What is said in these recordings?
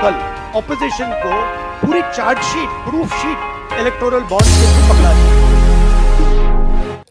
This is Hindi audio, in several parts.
केवल ऑपोजिशन को पूरी chargesheet, proof sheet electoral bond से पकड़ा दिया।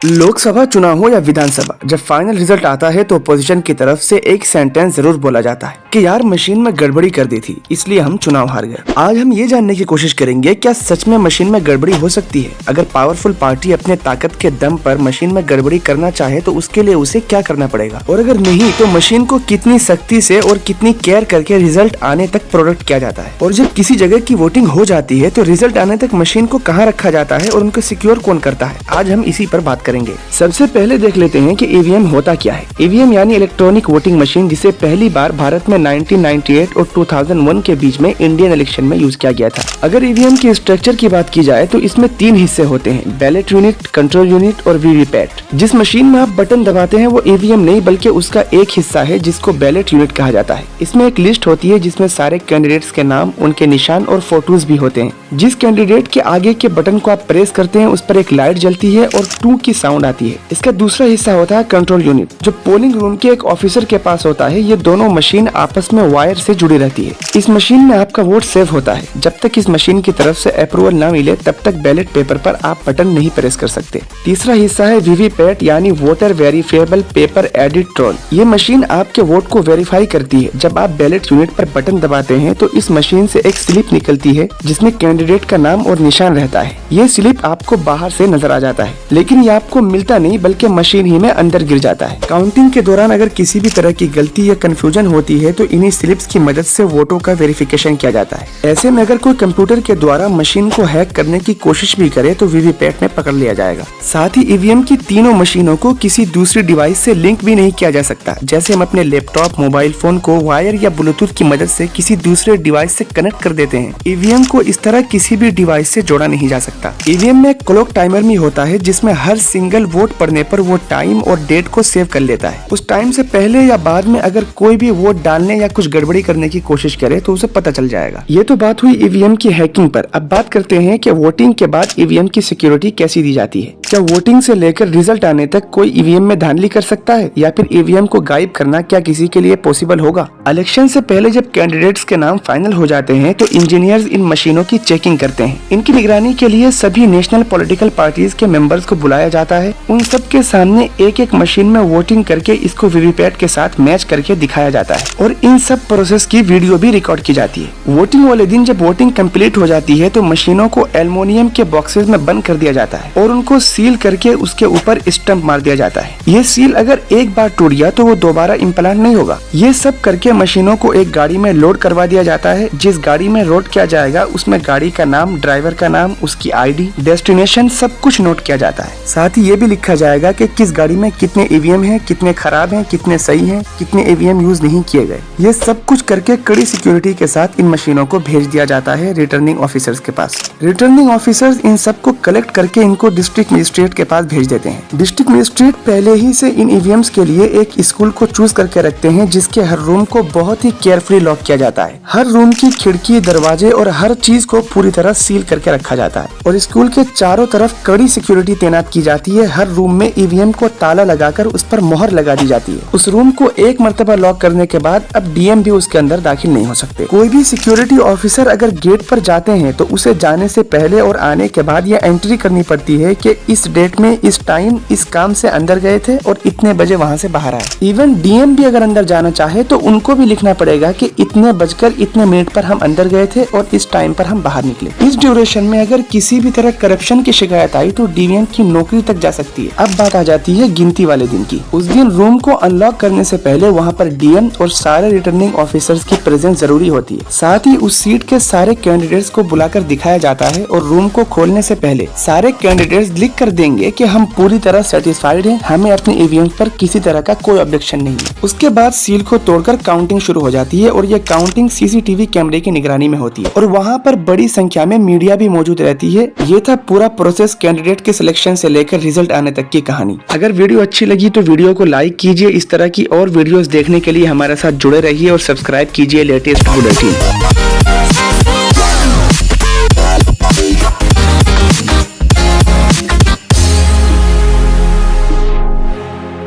लोकसभा चुनाव हो या विधानसभा, जब फाइनल रिजल्ट आता है तो अपोजिशन की तरफ से एक सेंटेंस जरूर बोला जाता है कि यार मशीन में गड़बड़ी कर दी थी इसलिए हम चुनाव हार गए। आज हम ये जानने की कोशिश करेंगे क्या सच में मशीन में गड़बड़ी हो सकती है। अगर पावरफुल पार्टी अपने ताकत के दम पर मशीन में गड़बड़ी करना चाहे तो उसके लिए उसे क्या करना पड़ेगा, और अगर नहीं तो मशीन को कितनी सख्ती से और कितनी केयर करके रिजल्ट आने तक प्रोडक्ट किया जाता है। और जब किसी जगह की वोटिंग हो जाती है तो रिजल्ट आने तक मशीन को कहाँ रखा जाता है और उनको सिक्योर कौन करता है, आज हम इसी पर बात करेंगे। सबसे पहले देख लेते हैं कि ईवीएम होता क्या है। ईवीएम यानी इलेक्ट्रॉनिक वोटिंग मशीन, जिसे पहली बार भारत में 1998 और 2001 के बीच में इंडियन इलेक्शन में यूज किया गया था। अगर ईवीएम के स्ट्रक्चर की बात की जाए तो इसमें 3 हिस्से होते हैं, बैलेट यूनिट, कंट्रोल यूनिट और वीवीपैट। जिस मशीन में आप बटन दबाते हैं वो ईवीएम नहीं बल्कि उसका एक हिस्सा है जिसको बैलेट यूनिट कहा जाता है। इसमें एक लिस्ट होती है जिसमें सारे कैंडिडेट्स के नाम, उनके निशान और फोटोज भी होते हैं। जिस कैंडिडेट के आगे के बटन को आप प्रेस करते हैं उस पर एक लाइट जलती है और 2 की साउंड आती है। इसका दूसरा हिस्सा होता है कंट्रोल यूनिट, जो पोलिंग रूम के एक ऑफिसर के पास होता है। ये दोनों मशीन आपस में वायर से जुड़ी रहती है। इस मशीन में आपका वोट सेव होता है। जब तक इस मशीन की तरफ से अप्रूवल न मिले तब तक बैलेट पेपर पर आप बटन नहीं प्रेस कर सकते। तीसरा हिस्सा है वीवीपैट यानी voter verifiable paper audit roll. ये मशीन आपके वोट को वेरीफाई करती है। जब आप बैलेट यूनिट पर बटन दबाते हैं तो इस मशीन से एक स्लिप निकलती है जिसमें कैंडिडेट का नाम और निशान रहता है। ये स्लिप आपको बाहर से नजर आ जाता है, लेकिन ये आपको मिलता नहीं बल्कि मशीन ही में अंदर गिर जाता है। काउंटिंग के दौरान अगर किसी भी तरह की गलती या कंफ्यूजन होती है तो इन्हीं स्लिप्स की मदद से वोटों का वेरिफिकेशन किया जाता है। ऐसे में अगर कोई कंप्यूटर के द्वारा मशीन को हैक करने की कोशिश भी करे तो वीवीपैट में पकड़ लिया जाएगा। साथ ही ईवीएम की तीनों मशीनों को किसी दूसरी डिवाइस से लिंक भी नहीं किया जा सकता। जैसे हम अपने लैपटॉप, मोबाइल फोन को वायर या ब्लूटूथ की मदद से किसी दूसरे डिवाइस से कनेक्ट कर देते हैं, ईवीएम को इस तरह किसी भी डिवाइस से जोड़ा नहीं जा सकता। ईवीएम में एक क्लॉक टाइमर भी होता है जिसमें हर सिंगल वोट पड़ने पर वो टाइम और डेट को सेव कर लेता है। उस टाइम से पहले या बाद में अगर कोई भी वोट डालने या कुछ गड़बड़ी करने की कोशिश करे तो उसे पता चल जाएगा। ये तो बात हुई ईवीएम की हैकिंग पर। अब बात करते हैं कि वोटिंग के बाद ईवीएम की सिक्योरिटी कैसी दी जाती है। क्या वोटिंग से लेकर रिजल्ट आने तक कोई ईवीएम में धांधली कर सकता है, या फिर ईवीएम को गायब करना क्या किसी के लिए पॉसिबल होगा? इलेक्शन से पहले जब कैंडिडेट्स के नाम फाइनल हो जाते हैं तो इंजीनियर्स इन मशीनों की चेकिंग करते हैं। इनकी निगरानी के लिए सभी नेशनल पॉलिटिकल पार्टीज के मेंबर्स को बुलाया जाता है। उन सब के सामने एक एक मशीन में वोटिंग करके इसको वीवीपैट के साथ मैच करके दिखाया जाता है और इन सब प्रोसेस की वीडियो भी रिकॉर्ड की जाती है। वोटिंग वाले दिन जब वोटिंग कंप्लीट हो जाती है तो मशीनों को एल्युमिनियम के बॉक्सेस में बंद कर दिया जाता है और उनको सील करके उसके ऊपर स्टैंप मार दिया जाता है। ये सील अगर एक बार टूट गया तो वो दोबारा इम्प्लांट नहीं होगा। ये सब करके मशीनों को एक गाड़ी में लोड करवा दिया जाता है। जिस गाड़ी में लोड किया जाएगा उसमें गाड़ी का नाम, ड्राइवर का नाम, उसकी आईडी, डेस्टिनेशन सब कुछ नोट किया जाता है। साथ ही ये भी लिखा जाएगा कि किस गाड़ी में कितने ईवीएम हैं, कितने खराब हैं, कितने सही हैं, कितने ईवीएम यूज नहीं किए गए। ये सब कुछ करके कड़ी सिक्योरिटी के साथ इन मशीनों को भेज दिया जाता है रिटर्निंग ऑफिसर्स के पास। रिटर्निंग ऑफिसर्स इन सब को कलेक्ट करके इनको डिस्ट्रिक्ट मजिस्ट्रेट के पास भेज देते हैं। डिस्ट्रिक्ट मजिस्ट्रेट पहले ही से इन ईवीएम्स के लिए एक स्कूल को चूज करके रखते हैं जिसके हर रूम को बहुत ही केयरफुली लॉक किया जाता है। हर रूम की खिड़की, दरवाजे और हर चीज को पूरी तरह सील करके रखा जाता है और स्कूल के चारों तरफ कड़ी सिक्योरिटी तैनात की जाती है। हर रूम में ईवीएम को ताला लगाकर उस पर मोहर लगा दी जाती है। उस रूम को एक मर्तबा लॉक करने के बाद अब डीएम भी उसके अंदर दाखिल नहीं हो सकते। कोई भी सिक्योरिटी ऑफिसर अगर गेट पर जाते हैं तो उसे जाने से पहले और आने के बाद यह एंट्री करनी पड़ती है कि इस डेट में, इस टाइम, इस काम से अंदर गए थे और इतने बजे वहाँ से बाहर आए। इवन डीएम भी अगर अंदर जाना चाहे तो उनको भी लिखना पड़ेगा कि इतने बजकर इतने मिनट पर हम अंदर गए थे और इस टाइम पर हम बाहर निकले। इस ड्यूरेशन में अगर किसी भी तरह करप्शन की शिकायत आई तो डीएम की नौकरी तक जा सकती है। अब बात आ जाती है गिनती वाले दिन की। उस दिन रूम को अनलॉक करने से पहले वहाँ पर डीएम और सारे रिटर्निंग ऑफिसर्स की प्रेजेंस जरूरी होती है। साथ ही उस सीट के सारे कैंडिडेट्स को बुलाकर दिखाया जाता है और रूम को खोलने से पहले सारे कैंडिडेट्स लिख कर देंगे कि हम पूरी तरह सेटिस्फाइड हैं, हमें अपने ईवीएम पर किसी तरह का कोई ऑब्जेक्शन नहीं है। उसके बाद सील को तोड़कर काउंटिंग शुरू हो जाती है और ये काउंटिंग सीसीटीवी कैमरे की निगरानी में होती है और वहाँ पर बड़ी संख्या में मीडिया भी मौजूद रहती है। ये था पूरा प्रोसेस, कैंडिडेट के सिलेक्शन से लेकर रिजल्ट आने तक की कहानी। अगर वीडियो अच्छी लगी तो वीडियो को लाइक कीजिए। इस तरह की और वीडियोस देखने के लिए हमारे साथ जुड़े रहिए और सब्सक्राइब कीजिए लेटेस्ट बुलेटिन।